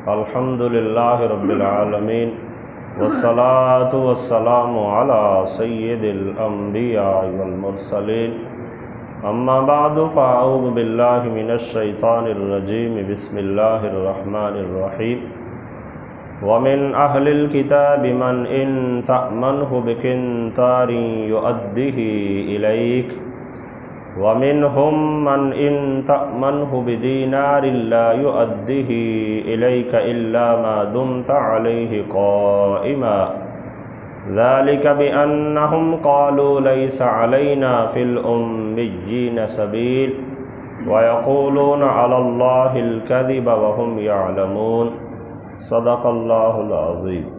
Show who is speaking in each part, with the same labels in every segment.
Speaker 1: الحمدللہ رب العالمین والصلاة والسلام علی سید الانبیاء والمرسلین اما بعد فاعوذ باللہ من الشیطان الرجیم بسم اللہ الرحمن الرحیم ومن اہل الکتاب من ان تأمنہ بقنطار یؤدہ الیک ومنهم من إن تأمنه بدينار لا يؤديه إليك إلا ما دمت عليه قائما ذلك بأنهم قالوا ليس علينا في الأميين سبيل ويقولون على الله الكذب وهم يعلمون صدق الله العظيم۔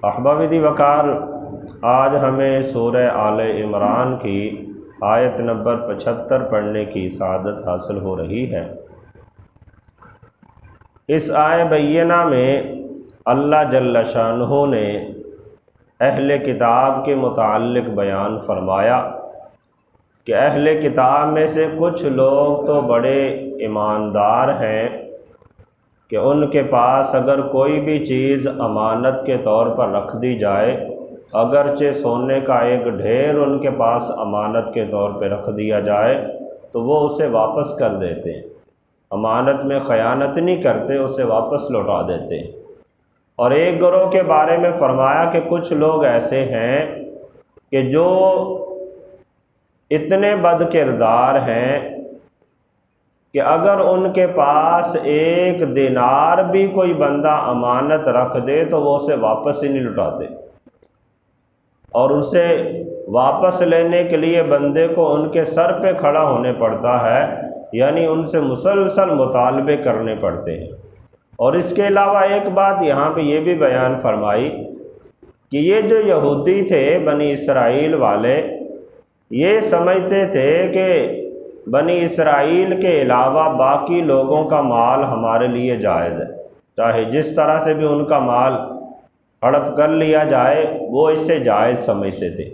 Speaker 1: احباب دی وقار، آج ہمیں سورہ آل عمران کی آیت نمبر 75 پڑھنے کی سعادت حاصل ہو رہی ہے۔ اس آیہ بینہ میں اللہ جل شانہ نے اہل کتاب کے متعلق بیان فرمایا کہ اہل کتاب میں سے کچھ لوگ تو بڑے ایماندار ہیں کہ ان کے پاس اگر کوئی بھی چیز امانت کے طور پر رکھ دی جائے، اگرچہ سونے کا ایک ڈھیر ان کے پاس امانت کے طور پہ رکھ دیا جائے تو وہ اسے واپس کر دیتے ہیں، امانت میں خیانت نہیں کرتے، اسے واپس لوٹا دیتے ہیں۔ اور ایک گروہ کے بارے میں فرمایا کہ کچھ لوگ ایسے ہیں کہ جو اتنے بد کردار ہیں کہ اگر ان کے پاس ایک دینار بھی کوئی بندہ امانت رکھ دے تو وہ اسے واپس ہی نہیں لوٹاتے، اور اسے واپس لینے کے لیے بندے کو ان کے سر پہ کھڑا ہونے پڑتا ہے، یعنی ان سے مسلسل مطالبے کرنے پڑتے ہیں۔ اور اس کے علاوہ ایک بات یہاں پہ یہ بھی بیان فرمائی کہ یہ جو یہودی تھے بنی اسرائیل والے، یہ سمجھتے تھے کہ بنی اسرائیل کے علاوہ باقی لوگوں کا مال ہمارے لیے جائز ہے، چاہے جس طرح سے بھی ان کا مال ہڑپ کر لیا جائے، وہ اسے جائز سمجھتے تھے۔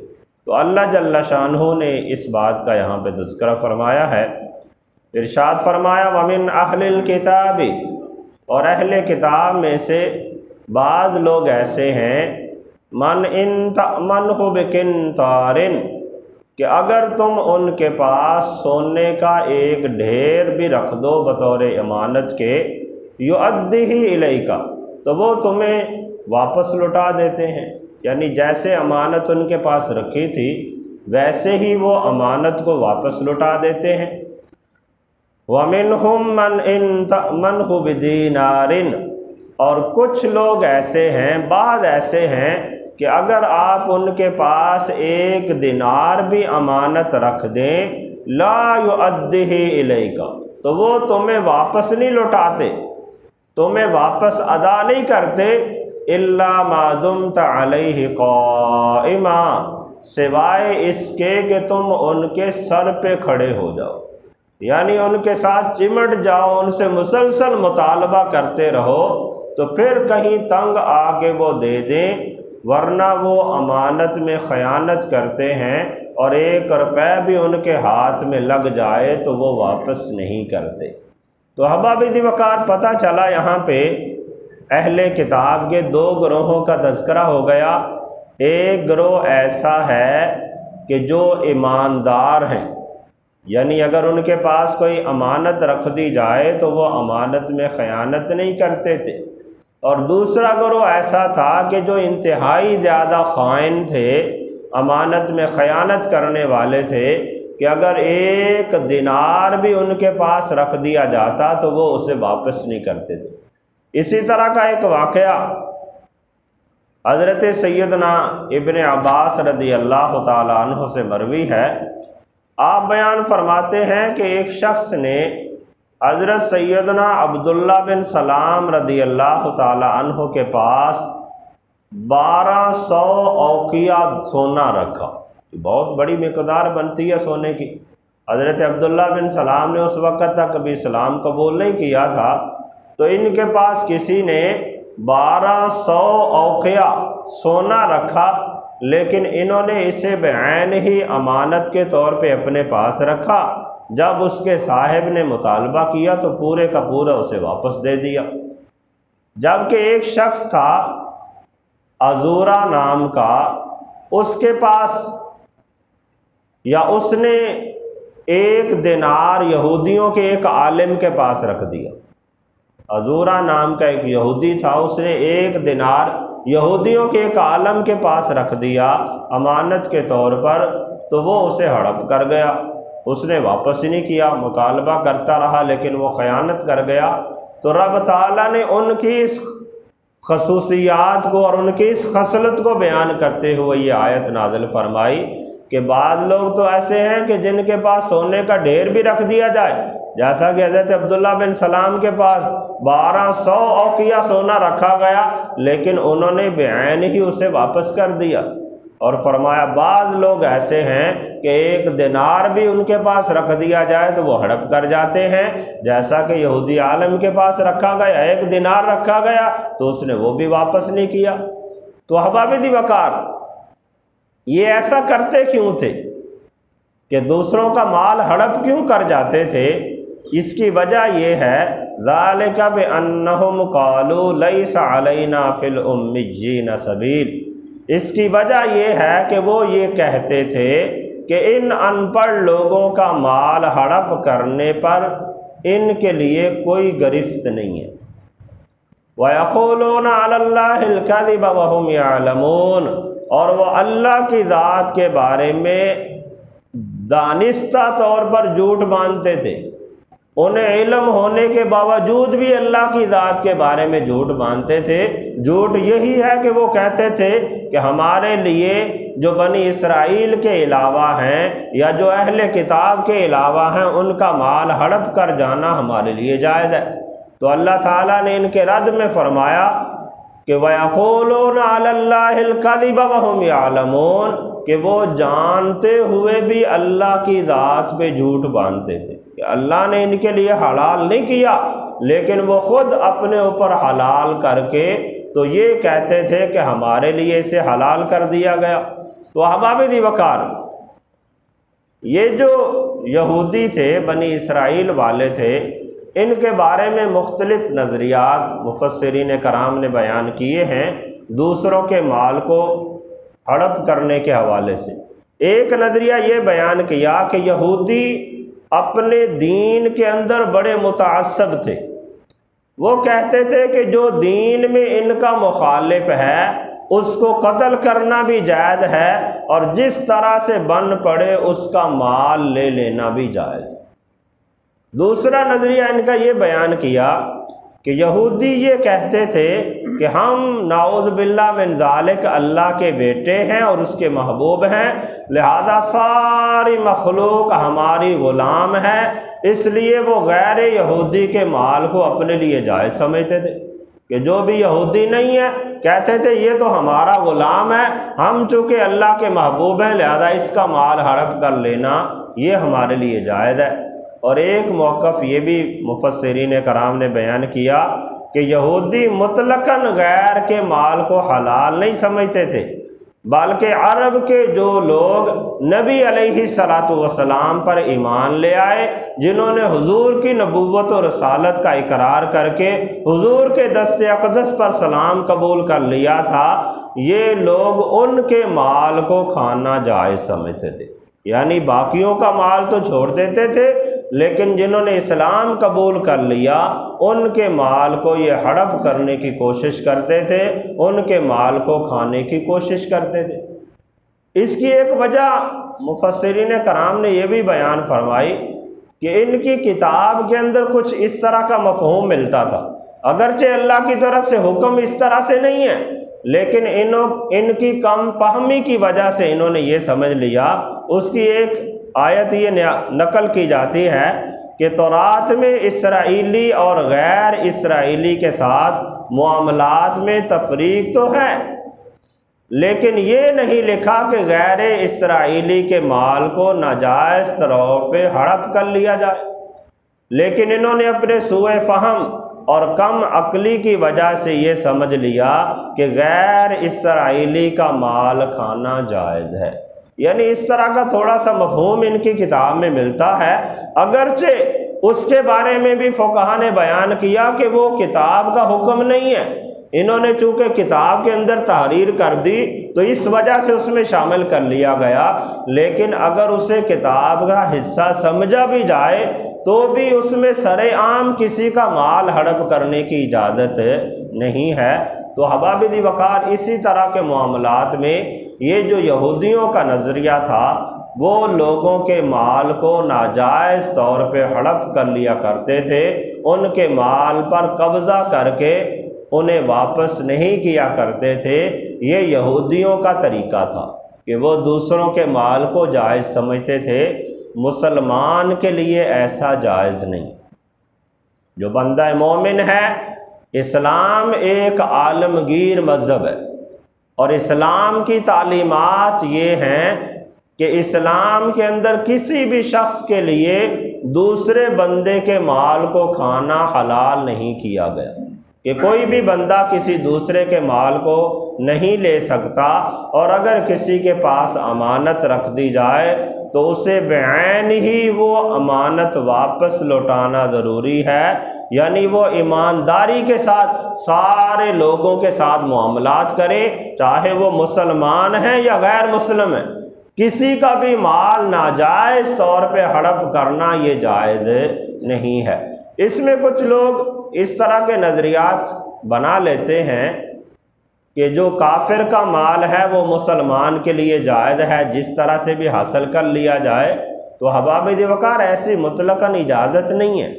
Speaker 1: تو اللہ جل شانہ نے اس بات کا یہاں پہ تذکرہ فرمایا ہے، ارشاد فرمایا وَمِنْ أَهْلِ الْكِتَابِ، اور اہل کتاب میں سے بعض لوگ ایسے ہیں مَنْ إِن تَأْمَنْهُ بِقِنْطَارٍ، کہ اگر تم ان کے پاس سونے کا ایک ڈھیر بھی رکھ دو بطور امانت کے، یؤدیہ الیک، تو وہ تمہیں واپس لوٹا دیتے ہیں، یعنی جیسے امانت ان کے پاس رکھی تھی ویسے ہی وہ امانت کو واپس لوٹا دیتے ہیں۔ وَمِنْهُمْ مَنْ إِن تَأْمَنْهُ بِدِينَارٍ، اور کچھ لوگ ایسے ہیں، بعض ایسے ہیں کہ اگر آپ ان کے پاس ایک دینار بھی امانت رکھ دیں، لا یؤدیہ الیک، تو وہ تمہیں واپس نہیں لوٹاتے، تمہیں واپس ادا نہیں کرتے، الا ما دمت علیہ قائما، سوائے اس کے کہ تم ان کے سر پہ کھڑے ہو جاؤ، یعنی ان کے ساتھ چمٹ جاؤ، ان سے مسلسل مطالبہ کرتے رہو، تو پھر کہیں تنگ آ کے وہ دے دیں، ورنہ وہ امانت میں خیانت کرتے ہیں اور 1 روپے بھی ان کے ہاتھ میں لگ جائے تو وہ واپس نہیں کرتے۔ تو احباب دی وقار، پتہ چلا یہاں پہ اہل کتاب کے 2 گروہوں کا تذکرہ ہو گیا۔ ایک گروہ ایسا ہے کہ جو ایماندار ہیں، یعنی اگر ان کے پاس کوئی امانت رکھ دی جائے تو وہ امانت میں خیانت نہیں کرتے تھے، اور دوسرا گروہ ایسا تھا کہ جو انتہائی زیادہ خائن تھے، امانت میں خیانت کرنے والے تھے، کہ اگر 1 دینار بھی ان کے پاس رکھ دیا جاتا تو وہ اسے واپس نہیں کرتے تھے۔ اسی طرح کا ایک واقعہ حضرت سیدنا ابن عباس رضی اللہ تعالیٰ عنہ سے مروی ہے۔ آپ بیان فرماتے ہیں کہ ایک شخص نے حضرت سیدنا عبداللہ بن سلام رضی اللہ تعالیٰ عنہ کے پاس 1200 اوقیہ سونا رکھا، بہت بڑی مقدار بنتی ہے سونے کی۔ حضرت عبداللہ بن سلام نے اس وقت تک کبھی اسلام قبول نہیں کیا تھا، تو ان کے پاس کسی نے 1200 اوقیہ سونا رکھا، لیکن انہوں نے اسے بعین ہی امانت کے طور پہ اپنے پاس رکھا، جب اس کے صاحب نے مطالبہ کیا تو پورے کا پورا اسے واپس دے دیا۔ جبکہ ایک شخص تھا عزورہ نام کا، اس کے پاس یا اس نے 1 دینار یہودیوں کے ایک عالم کے پاس رکھ دیا۔ عزورہ نام کا ایک یہودی تھا، اس نے 1 دینار یہودیوں کے ایک عالم کے پاس رکھ دیا امانت کے طور پر، تو وہ اسے ہڑپ کر گیا۔ اس نے واپس ہی نہیں کیا، مطالبہ کرتا رہا لیکن وہ خیانت کر گیا۔ تو رب تعالیٰ نے ان کی اس خصوصیات کو اور ان کی اس خصلت کو بیان کرتے ہوئے یہ آیت نازل فرمائی کہ بعض لوگ تو ایسے ہیں کہ جن کے پاس سونے کا ڈھیر بھی رکھ دیا جائے، جیسا کہ حضرت عبداللہ بن سلام کے پاس 1200 اوقیہ سونا رکھا گیا، لیکن انہوں نے بعین ہی اسے واپس کر دیا۔ اور فرمایا بعض لوگ ایسے ہیں کہ 1 دینار بھی ان کے پاس رکھ دیا جائے تو وہ ہڑپ کر جاتے ہیں، جیسا کہ یہودی عالم کے پاس رکھا گیا 1 دینار رکھا گیا تو اس نے وہ بھی واپس نہیں کیا۔ تو احباب ذی وقار، یہ ایسا کرتے کیوں تھے کہ دوسروں کا مال ہڑپ کیوں کر جاتے تھے؟ اس کی وجہ یہ ہے ذالک بأنہم قالوا لیس علینا فی الأمیین سبیل، اس کی وجہ یہ ہے کہ وہ یہ کہتے تھے کہ ان ان پڑھ لوگوں کا مال ہڑپ کرنے پر ان کے لیے کوئی گرفت نہیں ہے۔ وَيَقُولُونَ عَلَى اللَّهِ الْكَذِبَ وَهُمْ يَعْلَمُونَ، اور وہ اللہ کی ذات کے بارے میں دانستہ طور پر جھوٹ باندھتے تھے، انہیں علم ہونے کے باوجود بھی اللہ کی ذات کے بارے میں جھوٹ باندھتے تھے۔ جھوٹ یہی ہے کہ وہ کہتے تھے کہ ہمارے لیے جو بنی اسرائیل کے علاوہ ہیں یا جو اہل کتاب کے علاوہ ہیں ان کا مال ہڑپ کر جانا ہمارے لیے جائز ہے۔ تو اللہ تعالیٰ نے ان کے رد میں فرمایا کہ وَيَقُولُونَ عَلَى اللَّهِ الْكَذِبَ وَهُمْ يَعْلَمُونَ، کہ وہ جانتے ہوئے بھی اللہ کی ذات پہ جھوٹ باندھتے تھے کہ اللہ نے ان کے لیے حلال نہیں کیا، لیکن وہ خود اپنے اوپر حلال کر کے تو یہ کہتے تھے کہ ہمارے لیے اسے حلال کر دیا گیا۔ تو احباب ذی وقار، یہ جو یہودی تھے، بنی اسرائیل والے تھے، ان کے بارے میں مختلف نظریات مفسرین کرام نے بیان کیے ہیں دوسروں کے مال کو ہڑپ کرنے کے حوالے سے۔ ایک نظریہ یہ بیان کیا کہ یہودی اپنے دین کے اندر بڑے متعصب تھے، وہ کہتے تھے کہ جو دین میں ان کا مخالف ہے اس کو قتل کرنا بھی جائز ہے، اور جس طرح سے بن پڑے اس کا مال لے لینا بھی جائز ہے۔ دوسرا نظریہ ان کا یہ بیان کیا کہ یہودی یہ کہتے تھے کہ ہم نعوذ باللہ من ذالک اللہ کے بیٹے ہیں اور اس کے محبوب ہیں، لہذا ساری مخلوق ہماری غلام ہے، اس لیے وہ غیر یہودی کے مال کو اپنے لیے جائز سمجھتے تھے کہ جو بھی یہودی نہیں ہے کہتے تھے یہ تو ہمارا غلام ہے، ہم چونکہ اللہ کے محبوب ہیں لہذا اس کا مال ہڑپ کر لینا یہ ہمارے لیے جائز ہے۔ اور ایک موقف یہ بھی مفسرین کرام نے بیان کیا کہ یہودی مطلقاً غیر کے مال کو حلال نہیں سمجھتے تھے، بلکہ عرب کے جو لوگ نبی علیہ السلام پر ایمان لے آئے، جنہوں نے حضور کی نبوت و رسالت کا اقرار کر کے حضور کے دست اقدس پر سلام قبول کر لیا تھا، یہ لوگ ان کے مال کو کھانا جائز سمجھتے تھے، یعنی باقیوں کا مال تو چھوڑ دیتے تھے لیکن جنہوں نے اسلام قبول کر لیا ان کے مال کو یہ ہڑپ کرنے کی کوشش کرتے تھے، ان کے مال کو کھانے کی کوشش کرتے تھے۔ اس کی ایک وجہ مفسرین کرام نے یہ بھی بیان فرمائی کہ ان کی کتاب کے اندر کچھ اس طرح کا مفہوم ملتا تھا، اگرچہ اللہ کی طرف سے حکم اس طرح سے نہیں ہے لیکن ان کی کم فہمی کی وجہ سے انہوں نے یہ سمجھ لیا۔ اس کی ایک آیت یہ نقل کی جاتی ہے کہ تورات میں اسرائیلی اور غیر اسرائیلی کے ساتھ معاملات میں تفریق تو ہے، لیکن یہ نہیں لکھا کہ غیر اسرائیلی کے مال کو ناجائز طور پہ ہڑپ کر لیا جائے، لیکن انہوں نے اپنے سوء فہم اور کم عقلی کی وجہ سے یہ سمجھ لیا کہ غیر اسرائیلی کا مال کھانا جائز ہے۔ یعنی اس طرح کا تھوڑا سا مفہوم ان کی کتاب میں ملتا ہے، اگرچہ اس کے بارے میں بھی فقہا نے بیان کیا کہ وہ کتاب کا حکم نہیں ہے، انہوں نے چونکہ کتاب کے اندر تحریر کر دی تو اس وجہ سے اس میں شامل کر لیا گیا، لیکن اگر اسے کتاب کا حصہ سمجھا بھی جائے تو بھی اس میں سر عام کسی کا مال ہڑپ کرنے کی اجازت نہیں ہے۔ تو احباب دی وقار اسی طرح کے معاملات میں یہ جو یہودیوں کا نظریہ تھا، وہ لوگوں کے مال کو ناجائز طور پہ ہڑپ کر لیا کرتے تھے، ان کے مال پر قبضہ کر کے انہیں واپس نہیں کیا کرتے تھے۔ یہ یہودیوں کا طریقہ تھا کہ وہ دوسروں کے مال کو جائز سمجھتے تھے، مسلمان کے لیے ایسا جائز نہیں۔ جو بندہ مومن ہے، اسلام ایک عالمگیر مذہب ہے، اور اسلام کی تعلیمات یہ ہیں کہ اسلام کے اندر کسی بھی شخص کے لیے دوسرے بندے کے مال کو کھانا حلال نہیں کیا گیا، کہ کوئی بھی بندہ کسی دوسرے کے مال کو نہیں لے سکتا، اور اگر کسی کے پاس امانت رکھ دی جائے تو اسے بعین ہی وہ امانت واپس لوٹانا ضروری ہے، یعنی وہ ایمانداری کے ساتھ سارے لوگوں کے ساتھ معاملات کرے، چاہے وہ مسلمان ہیں یا غیر مسلم ہیں۔ کسی کا بھی مال ناجائز طور پہ ہڑپ کرنا یہ جائز نہیں ہے۔ اس میں کچھ لوگ اس طرح کے نظریات بنا لیتے ہیں کہ جو کافر کا مال ہے وہ مسلمان کے لیے جائز ہے، جس طرح سے بھی حاصل کر لیا جائے۔ تو احباب دی وقار ایسی مطلقاً اجازت نہیں ہے۔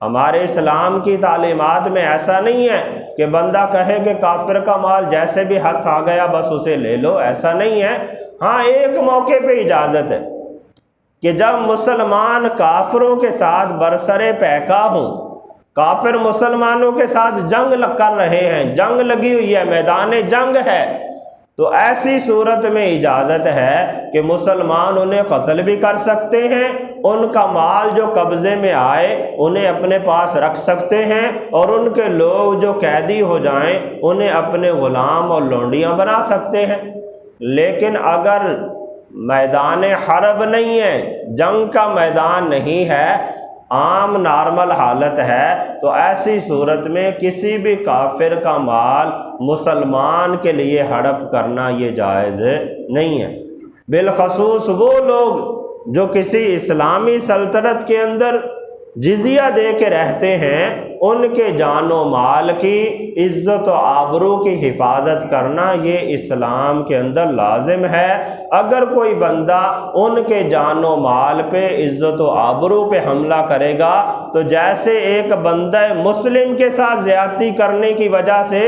Speaker 1: ہمارے اسلام کی تعلیمات میں ایسا نہیں ہے کہ بندہ کہے کہ کافر کا مال جیسے بھی ہاتھ آ گیا بس اسے لے لو، ایسا نہیں ہے۔ ہاں، ایک موقع پہ اجازت ہے کہ جب مسلمان کافروں کے ساتھ برسر پیکا ہوں، کافر مسلمانوں کے ساتھ جنگ کر رہے ہیں، جنگ لگی ہوئی ہے، میدان جنگ ہے، تو ایسی صورت میں اجازت ہے کہ مسلمان انہیں قتل بھی کر سکتے ہیں، ان کا مال جو قبضے میں آئے انہیں اپنے پاس رکھ سکتے ہیں، اور ان کے لوگ جو قیدی ہو جائیں انہیں اپنے غلام اور لونڈیاں بنا سکتے ہیں۔ لیکن اگر میدان حرب نہیں ہے، جنگ کا میدان نہیں ہے، عام نارمل حالت ہے، تو ایسی صورت میں کسی بھی کافر کا مال مسلمان کے لیے ہڑپ کرنا یہ جائز نہیں ہے۔ بالخصوص وہ لوگ جو کسی اسلامی سلطنت کے اندر جزیہ دے کے رہتے ہیں، ان کے جان و مال کی عزت و آبرو کی حفاظت کرنا یہ اسلام کے اندر لازم ہے۔ اگر کوئی بندہ ان کے جان و مال پہ، عزت و آبرو پہ حملہ کرے گا تو جیسے ایک بندہ مسلم کے ساتھ زیادتی کرنے کی وجہ سے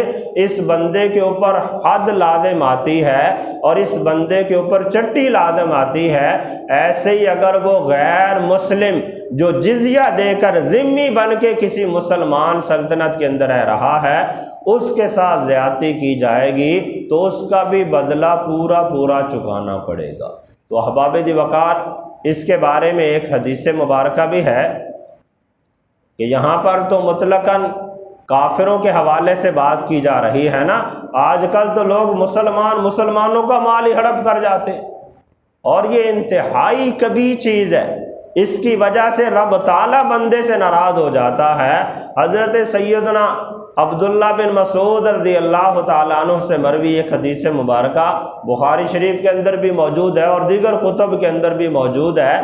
Speaker 1: اس بندے کے اوپر حد لازم آتی ہے اور اس بندے کے اوپر چٹی لازم آتی ہے، ایسے ہی اگر وہ غیر مسلم جو جزیہ دے کر ذمہ بن کے کسی مسلمان سلطنت کے اندر رہ رہا ہے، اس کے ساتھ زیادتی کی جائے گی تو اس کا بھی بدلہ پورا چکانا پڑے گا۔ تو احباب دی وقار اس کے بارے میں ایک حدیث مبارکہ بھی ہے کہ یہاں پر تو مطلقاً کافروں کے حوالے سے بات کی جا رہی ہے نا، آج کل تو لوگ مسلمانوں کا مال ہی ہڑپ کر جاتے ہیں، اور یہ انتہائی کبھی چیز ہے۔ اس کی وجہ سے رب تعالیٰ بندے سے ناراض ہو جاتا ہے۔ حضرت سیدنا عبداللہ بن مسعود رضی اللہ تعالیٰ عنہ سے مروی ایک حدیث مبارکہ بخاری شریف کے اندر بھی موجود ہے اور دیگر کتب کے اندر بھی موجود ہے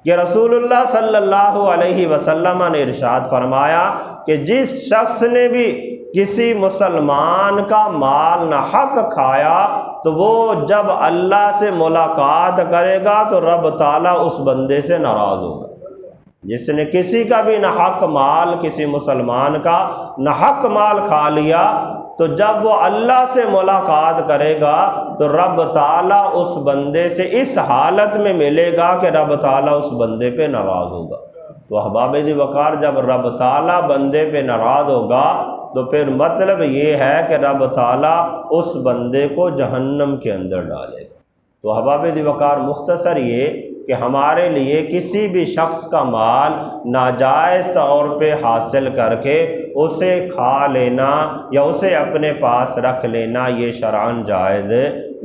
Speaker 1: کہ رسول اللہ صلی اللہ علیہ وسلم نے ارشاد فرمایا کہ جس شخص نے بھی کسی مسلمان کا مال ناحق کھایا تو وہ جب اللہ سے ملاقات کرے گا تو رب تعالیٰ اس بندے سے ناراض ہوگا۔ جس نے کسی کا بھی ناحق مال، کسی مسلمان کا ناحق مال کھا لیا تو جب وہ اللہ سے ملاقات کرے گا تو رب تعالیٰ اس بندے سے اس حالت میں ملے گا کہ رب تعالیٰ اس بندے پہ ناراض ہوگا۔ تو احباب دی وقار جب رب تعالیٰ بندے پہ ناراض ہوگا تو پھر مطلب یہ ہے کہ رب تعالیٰ اس بندے کو جہنم کے اندر ڈالے گا۔ تو احباب دی وقار مختصر یہ کہ ہمارے لیے کسی بھی شخص کا مال ناجائز طور پہ حاصل کر کے اسے کھا لینا یا اسے اپنے پاس رکھ لینا یہ شرعاً جائز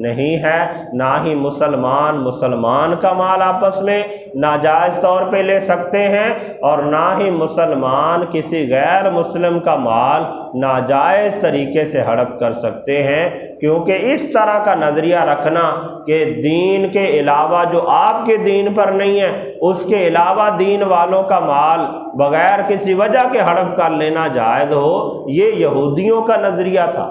Speaker 1: نہیں ہے، نہ ہی مسلمان کا مال آپس میں ناجائز طور پہ لے سکتے ہیں، اور نہ ہی مسلمان کسی غیر مسلم کا مال ناجائز طریقے سے ہڑپ کر سکتے ہیں، کیونکہ اس طرح کا نظریہ رکھنا کہ دین کے علاوہ جو آپ کے دین پر نہیں ہے اس کے علاوہ دین والوں کا مال بغیر کسی وجہ کے ہڑپ کر لینا جائز ہو، یہ یہودیوں کا نظریہ تھا،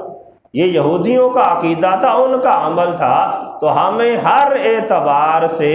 Speaker 1: یہ یہودیوں کا عقیدہ تھا، ان کا عمل تھا۔ تو ہمیں ہر اعتبار سے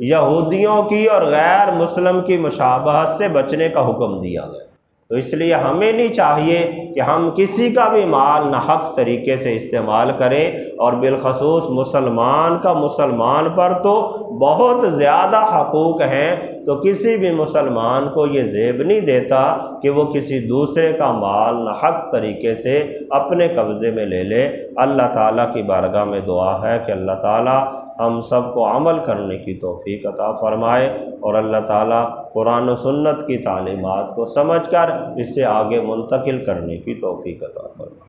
Speaker 1: یہودیوں کی اور غیر مسلم کی مشابہت سے بچنے کا حکم دیا گیا۔ تو اس لیے ہمیں نہیں چاہیے کہ ہم کسی کا بھی مال ناحق طریقے سے استعمال کریں، اور بالخصوص مسلمان کا مسلمان پر تو بہت زیادہ حقوق ہیں، تو کسی بھی مسلمان کو یہ زیب نہیں دیتا کہ وہ کسی دوسرے کا مال ناحق طریقے سے اپنے قبضے میں لے لے۔ اللہ تعالیٰ کی بارگاہ میں دعا ہے کہ اللہ تعالیٰ ہم سب کو عمل کرنے کی توفیق عطا فرمائے، اور اللہ تعالیٰ قرآن و سنت کی تعلیمات کو سمجھ کر اسے آگے منتقل کرنے کی توفیق عطا فرمائے۔